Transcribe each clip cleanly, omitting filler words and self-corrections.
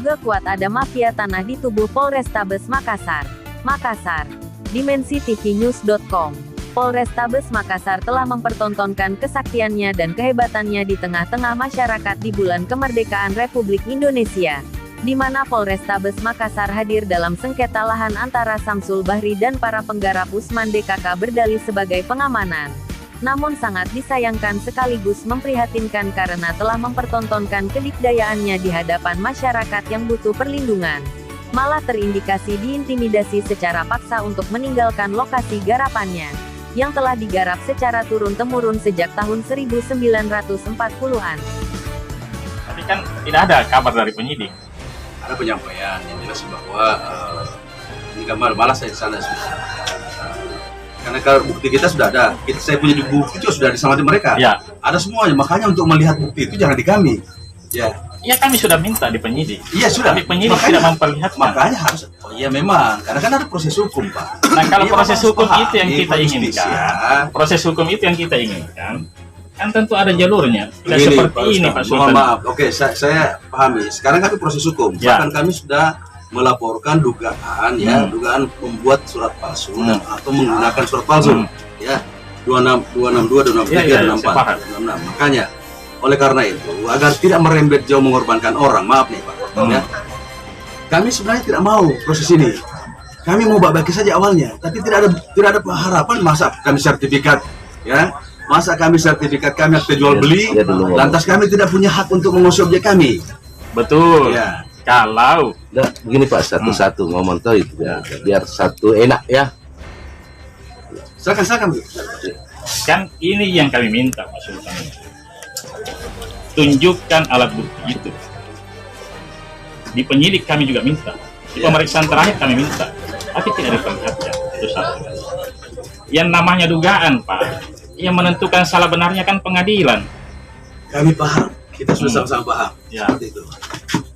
Diduga kuat ada mafia tanah di tubuh Polrestabes Makassar. Makassar. DimensiTVNews.com. Polrestabes Makassar telah mempertontonkan kesaktiannya dan kehebatannya di tengah-tengah masyarakat di bulan kemerdekaan Republik Indonesia, di mana Polrestabes Makassar hadir dalam sengketa lahan antara Samsul Bahri dan para penggarap Usman DKK berdalih sebagai pengamanan. Namun sangat disayangkan sekaligus memprihatinkan karena telah mempertontonkan kedikdayaannya di hadapan masyarakat yang butuh perlindungan. Malah terindikasi diintimidasi secara paksa untuk meninggalkan lokasi garapannya, yang telah digarap secara turun-temurun sejak tahun 1940-an. Tapi kan tidak ada kabar dari penyidik. Ada penyampaian yang jelas bahwa ini gambar malas saya di sana karena kalau bukti kita sudah ada, saya punya bukti itu sudah sama di mereka. Ya. Ada semuanya, makanya untuk melihat bukti itu jangan di kami. Ya. Iya, kami sudah minta di penyidik. Iya sudah. Tapi penyidik makanya, tidak memperlihatkan. Makanya harus. Oh iya memang, karena kan ada proses hukum, Pak. Nah kalau Iya, proses hukum paham. itu yang kita inginkan, proses hukum itu yang kita inginkan, kan tentu ada jalurnya. Tidak Begini, seperti Pak ini, Ustaz, Pak mohon Sultan. maaf. Oke, saya pahami. Sekarang kami proses hukum. Ya. Bahkan kami sudah melaporkan dugaan dugaan membuat surat palsu atau menggunakan surat palsu. Ya, 262, 263, 264, 266. Makanya, oleh karena itu, agar tidak merembet jauh mengorbankan orang, maaf nih Pak, ya, kami sebenarnya tidak mau proses ini. Kami mau baik-baik saja awalnya, tapi tidak ada harapan masa kami sertifikat, ya, masa kami sertifikat kami akte jual beli, lantas kami tidak punya hak untuk mengusir objek kami. Betul. Ya. Kalau begini Pak, satu-satu ngomong tahu itu ya, biar satu enak ya. Silakan. kan ini yang kami minta, Pak Sultan. Tunjukkan alat bukti itu. Di penyidik kami juga minta. Di pemeriksaan terakhir kami minta. Tapi tidak diperlihatkan. Itu satu. Yang namanya dugaan, Pak, yang menentukan salah benarnya kan pengadilan. Kami paham, kita sudah sama-sama paham. Ya. Seperti itu.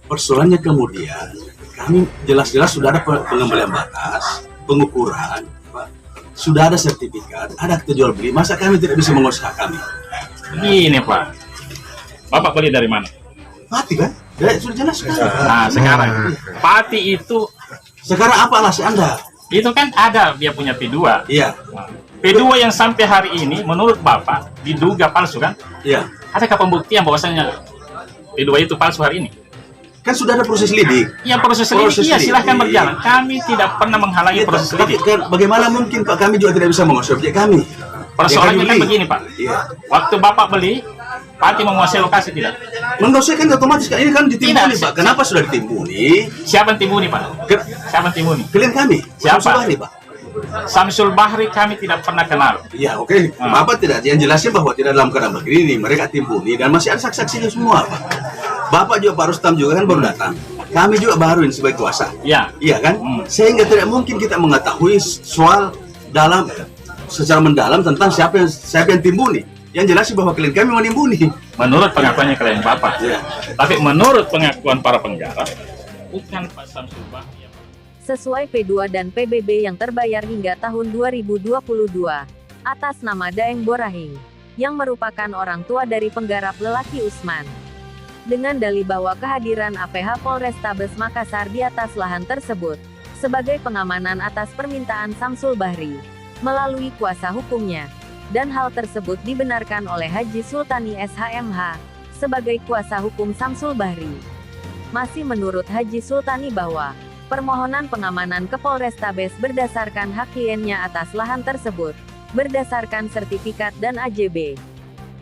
Persoalannya kemudian, kami jelas-jelas sudah ada pengembalian batas, pengukuran, Pak. Sudah ada sertifikat, ada akte jual beli. Masa kami tidak bisa mengurus hak kami? Begini, Pak. Bapak beli dari mana? Mati kan? Sudah jelas kan? Nah, sekarang Pati itu Sekarang apa alasan Anda? kan ada dia punya P2. Iya, P2 yang sampai hari ini menurut Bapak diduga palsu kan? iya. Adakah pembuktian bahwasanya P2 itu palsu hari ini? Kan sudah ada proses lidik. Ya proses lidik, iya silahkan berjalan. Kami tidak pernah menghalangi Iya, proses tapi lidik. kan bagaimana mungkin Pak kami juga tidak bisa mengurus objek kami? Persoalannya kan begini, Pak. Iya. Waktu Bapak beli, Pati menguasai lokasi tidak? Menurut saya kan otomatis kan ini kan ditimbuni Tidak. Pak. Kenapa sudah ditimbuni? Siapa yang timbuni, Pak? Siapa yang timbuni? Klien kami. Siapa? Samsul Bahri, Pak. Samsul Bahri kami tidak pernah kenal. Iya, oke. Bapak tidak. Yang jelasnya bahwa tidak dalam keadaan begini, mereka timbuni dan masih ada saksi-saksinya semua, Pak. Bapak juga Pak Rustam juga kan baru datang. Kami juga baru ini sebagai kuasa. Ya. Iya kan? Sehingga tidak mungkin kita mengetahui soal dalam secara mendalam tentang siapa yang timbuni. Yang jelas sih bahwa klien kami menimbuni. Menurut pengakuannya klien Bapak. Iya. Tapi menurut pengakuan para penggarap, bukan Pak Samsul Bahri. Sesuai P2 dan PBB yang terbayar hingga tahun 2022, atas nama Daeng Borahing, yang merupakan orang tua dari penggarap lelaki Usman. Dengan dalih bahwa kehadiran APH Polrestabes Makassar di atas lahan tersebut, sebagai pengamanan atas permintaan Samsul Bahri, melalui kuasa hukumnya. Dan hal tersebut dibenarkan oleh Haji Sultani SHMH, sebagai kuasa hukum Samsul Bahri. Masih menurut Haji Sultani bahwa, permohonan pengamanan ke Polrestabes berdasarkan hak kliennya atas lahan tersebut, berdasarkan sertifikat dan AJB.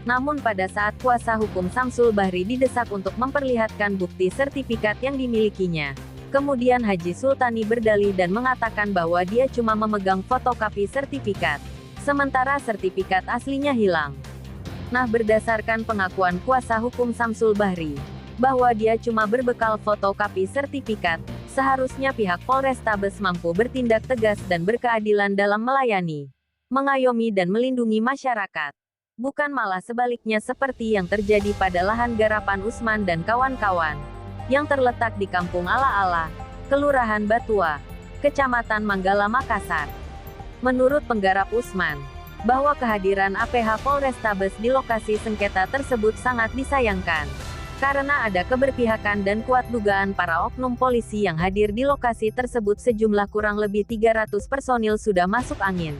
Namun pada saat kuasa hukum Samsul Bahri didesak untuk memperlihatkan bukti sertifikat yang dimilikinya, kemudian Haji Sultani berdalih dan mengatakan bahwa dia cuma memegang fotokopi sertifikat, sementara sertifikat aslinya hilang. Nah, berdasarkan pengakuan kuasa hukum Samsul Bahri, bahwa dia cuma berbekal fotokopi sertifikat, seharusnya pihak Polrestabes mampu bertindak tegas dan berkeadilan dalam melayani, mengayomi dan melindungi masyarakat. Bukan malah sebaliknya seperti yang terjadi pada lahan garapan Usman dan kawan-kawan, yang terletak di Kampung Ala-Ala, Kelurahan Batua, Kecamatan Manggala, Makassar. Menurut penggarap Usman, bahwa kehadiran APH Polrestabes di lokasi sengketa tersebut sangat disayangkan, Karena ada keberpihakan dan kuat dugaan para oknum polisi yang hadir di lokasi tersebut, sejumlah kurang lebih 300 personil sudah masuk angin.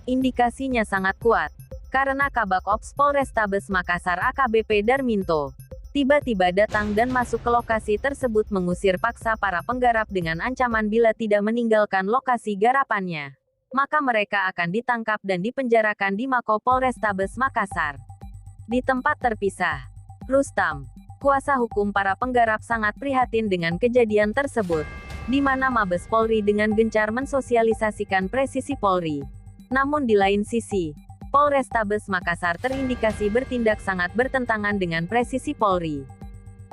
Indikasinya sangat kuat, karena Kabak Ops Polrestabes Makassar AKBP Darminto tiba-tiba datang dan masuk ke lokasi tersebut mengusir paksa para penggarap dengan ancaman bila tidak meninggalkan lokasi garapannya, maka mereka akan ditangkap dan dipenjarakan di Mako Polrestabes Makassar. Di tempat terpisah, Rustam, kuasa hukum para penggarap, sangat prihatin dengan kejadian tersebut, di mana Mabes Polri dengan gencar mensosialisasikan presisi Polri. Namun di lain sisi, Polrestabes Makassar terindikasi bertindak sangat bertentangan dengan presisi Polri.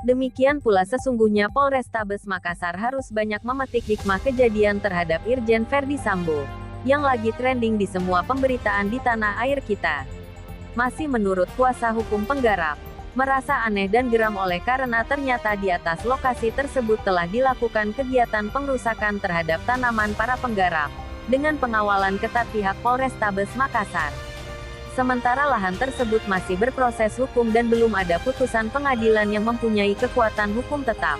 Demikian pula sesungguhnya Polrestabes Makassar harus banyak memetik hikmah kejadian terhadap Irjen Verdi Sambo, yang lagi trending di semua pemberitaan di tanah air kita. Masih menurut kuasa hukum penggarap, merasa aneh dan geram oleh karena ternyata di atas lokasi tersebut telah dilakukan kegiatan pengrusakan terhadap tanaman para penggarap, dengan pengawalan ketat pihak Polrestabes Makassar. Sementara lahan tersebut masih berproses hukum dan belum ada putusan pengadilan yang mempunyai kekuatan hukum tetap.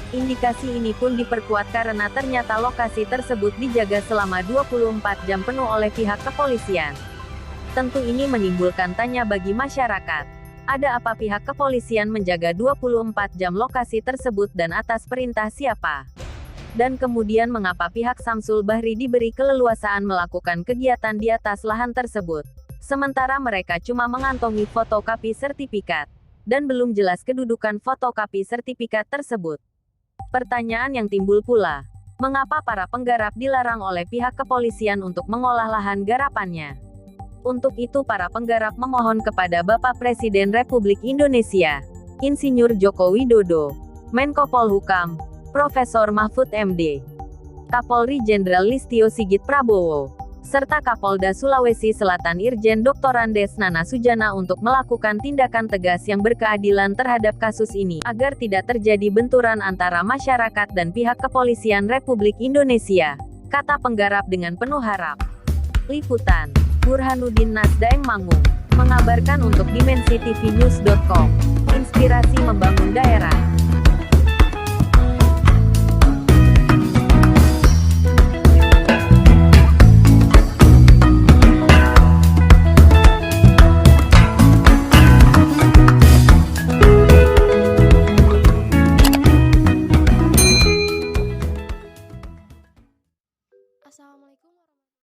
Indikasi ini pun diperkuat karena ternyata lokasi tersebut dijaga selama 24 jam penuh oleh pihak kepolisian. Tentu ini menimbulkan tanya bagi masyarakat. Ada apa pihak kepolisian menjaga 24 jam lokasi tersebut dan atas perintah siapa? Dan kemudian mengapa pihak Samsul Bahri diberi keleluasaan melakukan kegiatan di atas lahan tersebut? Sementara mereka cuma mengantongi fotokopi sertifikat, dan belum jelas kedudukan fotokopi sertifikat tersebut. Pertanyaan yang timbul pula, mengapa para penggarap dilarang oleh pihak kepolisian untuk mengolah lahan garapannya? Untuk itu para penggarap memohon kepada Bapak Presiden Republik Indonesia, Insinyur Joko Widodo, Menko Polhukam, Profesor Mahfud MD, Kapolri Jenderal Listio Sigit Prabowo, serta Kapolda Sulawesi Selatan Irjen Dr. Andes Nana Sujana untuk melakukan tindakan tegas yang berkeadilan terhadap kasus ini, agar tidak terjadi benturan antara masyarakat dan pihak kepolisian Republik Indonesia, kata penggarap dengan penuh harap. Liputan, Burhanuddin Nasdaeng Mangung, mengabarkan untuk DimensiTVNews.com, inspirasi membangun daerah. Assalamualaikum warahmatullahi